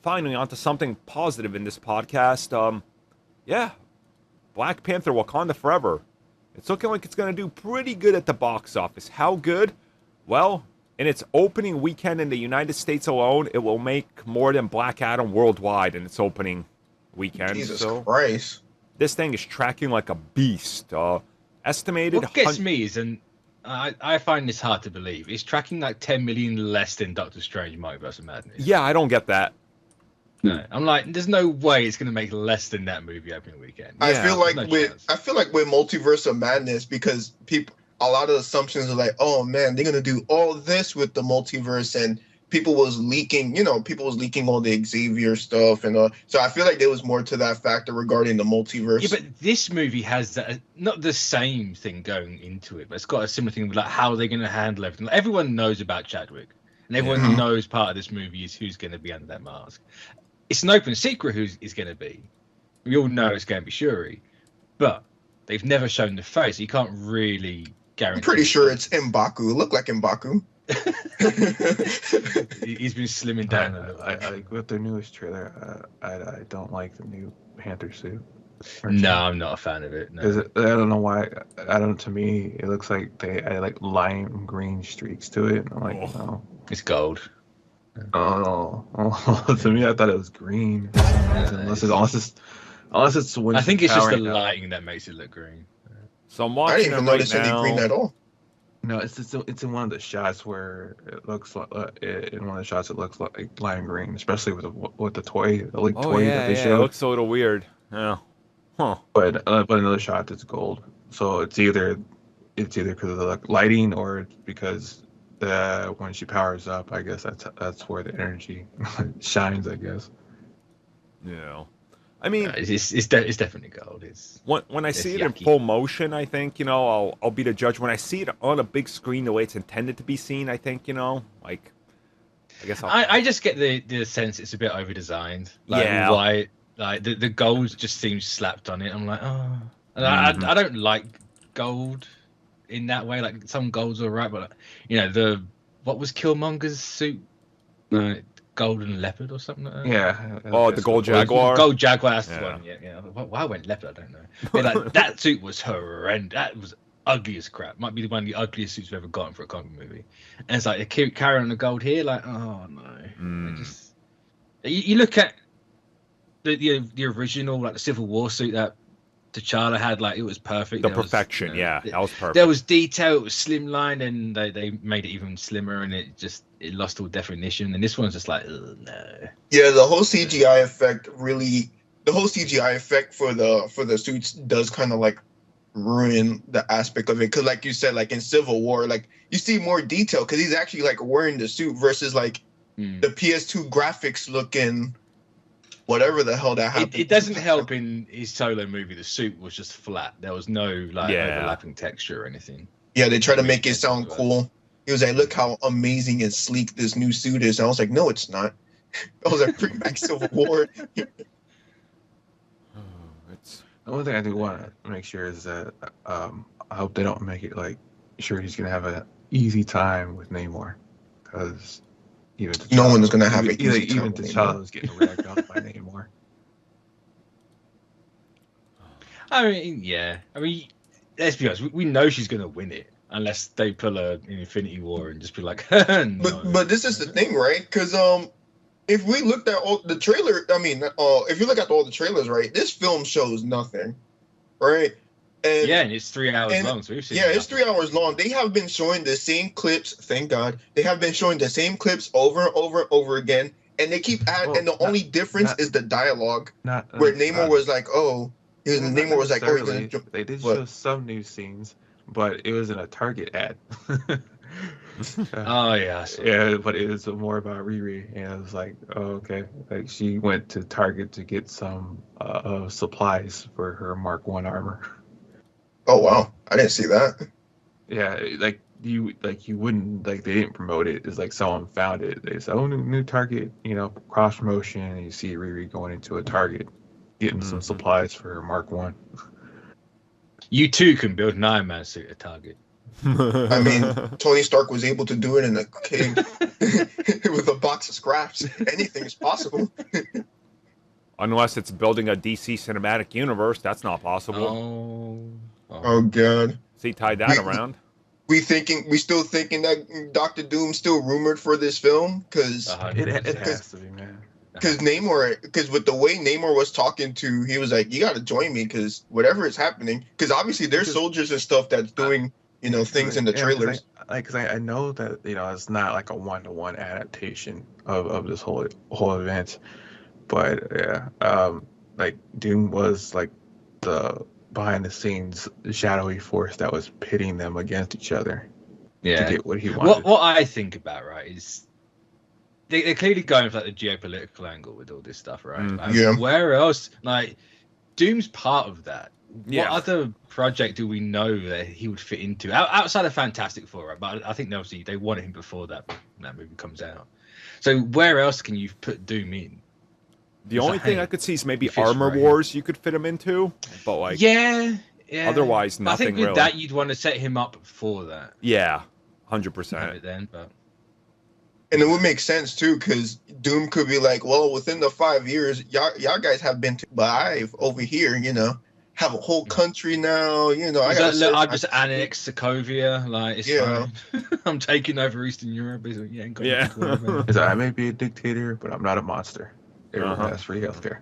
finally onto something positive in this podcast. Yeah, Black Panther: Wakanda Forever. It's looking like it's going to do pretty good at the box office. How good? Well, in its opening weekend in the United States alone, it will make more than Black Adam worldwide in its opening weekend. Jesus so Christ. this thing is tracking like a beast. Estimated. What gets me is, and I find this hard to believe, it's tracking like 10 million less than Doctor Strange Multiverse of Madness. Yeah, I don't get that. No, I'm like, there's no way it's going to make less than that movie opening weekend. I feel like no with Multiverse of Madness, because a lot of assumptions are like, oh man, they're gonna do all this with the multiverse, and people was leaking all the Xavier stuff, and so I feel like there was more to that factor regarding the multiverse. Yeah, but this movie has that, not the same thing going into it, but it's got a similar thing with like how they're going to handle everything. Like, everyone knows about Chadwick, and everyone knows part of this movie is who's going to be under that mask. It's an open secret who is going to be. We all know it's going to be Shuri, but they've never shown the face. You can't really guarantee. I'm pretty sure it's M'Baku. It looked like M'Baku. He's been slimming down. I with their newest trailer, I don't like the new Panther suit. No, I'm not a fan of it. No. I don't know why. To me, it looks like they add like lime green streaks to it. I'm like, no. It's gold. Oh, to me, I thought it was green. Unless it's when I think it's just the lighting that makes it look green. So I'm I watching didn't even it right notice any now. green at all. No, it's in one of the shots where it looks like in one of the shots it looks like lime green, especially with the toy, the leaked toy that they It showed. looks a little weird. Yeah. Huh. But another shot it's gold. So it's either because of the lighting or it's because when she powers up, I guess that's where the energy shines, I guess. Yeah. I mean, it's definitely gold. When I see it in full motion, I think, I'll be the judge. When I see it on a big screen the way it's intended to be seen, I think, like, I guess I just get the sense it's a bit over designed. Like, yeah. Why? Like the gold just seems slapped on it. I'm like, oh, and I don't like gold in that way. Like some gold's alright, but what was Killmonger's suit? Golden leopard or something like that. Yeah. Oh, the gold jaguar. Gold jaguar. That's the one. Yeah. Why I went leopard, I don't know. But like, that suit was horrendous. That was ugly as crap. Might be one of the ugliest suits we've ever gotten for a comic movie. And it's like they keep carrying the gold here. Like, oh no. You look at the original, like the Civil War suit that T'Challa had, like it was perfect. The perfection, that was perfect. There was detail, it was slimline, and they made it even slimmer, and it lost all definition. And this one's just like, no. Yeah, the whole CGI effect for the suits does kind of like ruin the aspect of it, because like you said, like in Civil War, like you see more detail because he's actually like wearing the suit versus like the PS2 graphics looking. Whatever the hell that happened. It doesn't help in his solo movie. The suit was just flat. There was no overlapping texture or anything. Yeah, they try to make it sound cool. He was like, "Look how amazing and sleek this new suit is." And I was like, "No, it's not." I was like, "Bring back Civil War." The only thing I do want to make sure is that I hope they don't make it like sure he's gonna have an easy time with Namor, because. No one is going to have it. Even T'Challa is getting ragged on by Namor. I mean, let's be honest. We know she's going to win it unless they pull an Infinity War and just be like, no. But this is the thing, right? Because if we looked at all the trailer, if you look at all the trailers, right, this film shows nothing, right? And it's 3 hours long, so we've seen it's 3 hours long. They have been showing the same clips. Thank God, they have been showing the same clips over and over and over again, and they keep adding. And the only difference is the dialogue, where Namor was like, "Oh," Namor was like, "Oh." They did show some new scenes, but it was in a Target ad. Oh yeah, yeah, but it was more about Riri, and it was like, oh, okay, like she went to Target to get some supplies for her Mark I armor. Oh wow, I didn't see that. Yeah, you wouldn't, like, they didn't promote it. It's like someone found it. They said, oh, new Target, cross promotion, and you see Riri going into a Target getting some supplies for her Mark I. You too can build an Iron Man suit at Target. I mean, Tony Stark was able to do it in a cave with a box of scraps. Anything is possible. Unless it's building a DC cinematic universe, that's not possible. Oh God. See, tie that around. We still thinking that Doctor Doom's still rumored for this film? Because it has to be, man. Because with the way Namor was talking to, he was like, "You got to join me because whatever is happening." Because obviously there's soldiers and stuff that's doing things in the trailers. Because I know that it's not like a 1-to-1 adaptation of this whole event, but yeah, like Doom was like the behind the scenes shadowy force that was pitting them against each other to get what he wanted. What I think about, right, is they're clearly going for like the geopolitical angle with all this stuff, right? Yeah. Where else, like, Doom's part of that. Yeah. What other project do we know that he would fit into outside of Fantastic Four? Right? But I think obviously they wanted him before that movie comes out. So where else can you put Doom in? The only thing I could see is maybe Armor Wars you could fit him into, but like yeah. Otherwise, nothing. I think with really. that you'd want to set him up for that. Yeah, 100%. Then, but. And it would make sense too, because Doom could be like, well, within the 5 years, y'all guys have been to, but I've over here, have a whole country now. I just annexed Sokovia, like it's fine. I'm taking over Eastern Europe. I may be a dictator, but I'm not a monster. Everyone has free healthcare.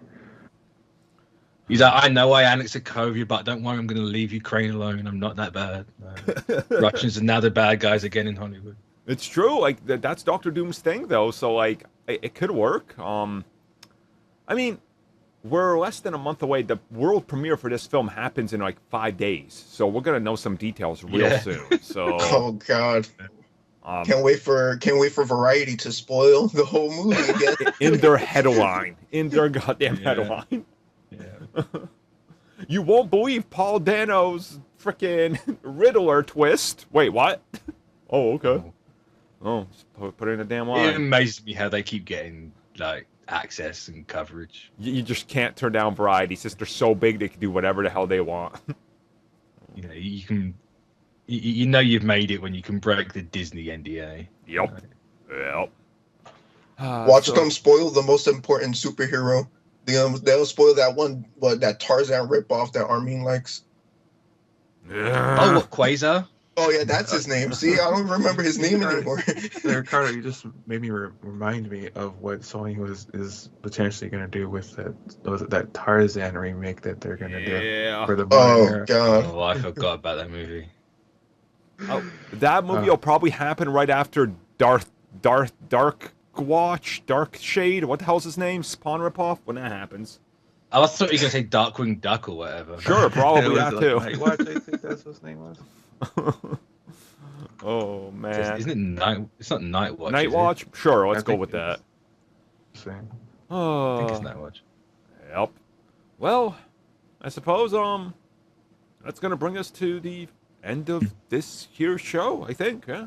He's like, I know I annexed Sokovia, but don't worry, I'm going to leave Ukraine alone. I'm not that bad. Russians are now the bad guys again in Hollywood. It's true. Like that's Doctor Doom's thing, though. So like, it could work. I mean, we're less than a month away. The world premiere for this film happens in like 5 days, so we're gonna know some details real soon. So. Oh God. Can't wait for Variety to spoil the whole movie again. In their headline. In their goddamn headline. Yeah. You won't believe Paul Dano's freaking Riddler twist. Wait, what? Oh, okay. Oh, put it in a damn line. It amazes me how they keep getting like access and coverage. You just can't turn down Variety since they're so big they can do whatever the hell they want. You can. You know you've made it when you can break the Disney NDA. Yep. Watch them spoil the most important superhero. They'll spoil that one, that Tarzan ripoff that Armin likes. Oh, what, Quasar? Oh yeah, that's his name. See, I don't remember his name anymore. Ricardo, you just made me remind me of what Sony is potentially going to do with that Tarzan remake that they're going to do for the Oh God! Oh, I forgot about that movie. Oh, that movie will probably happen right after Dark Shade. What the hell's his name? Spawn ripoff. When that happens. I thought you were gonna say Darkwing Duck or whatever. Sure, probably that too. Nightwatch, I think that's what his name was. Oh man, Isn't it Night? It's not Nightwatch. Nightwatch. Sure, let's go with that. Same. Oh, I think it's Nightwatch. Yep. Well, I suppose that's gonna bring us to the end of this here show. I think. Yeah.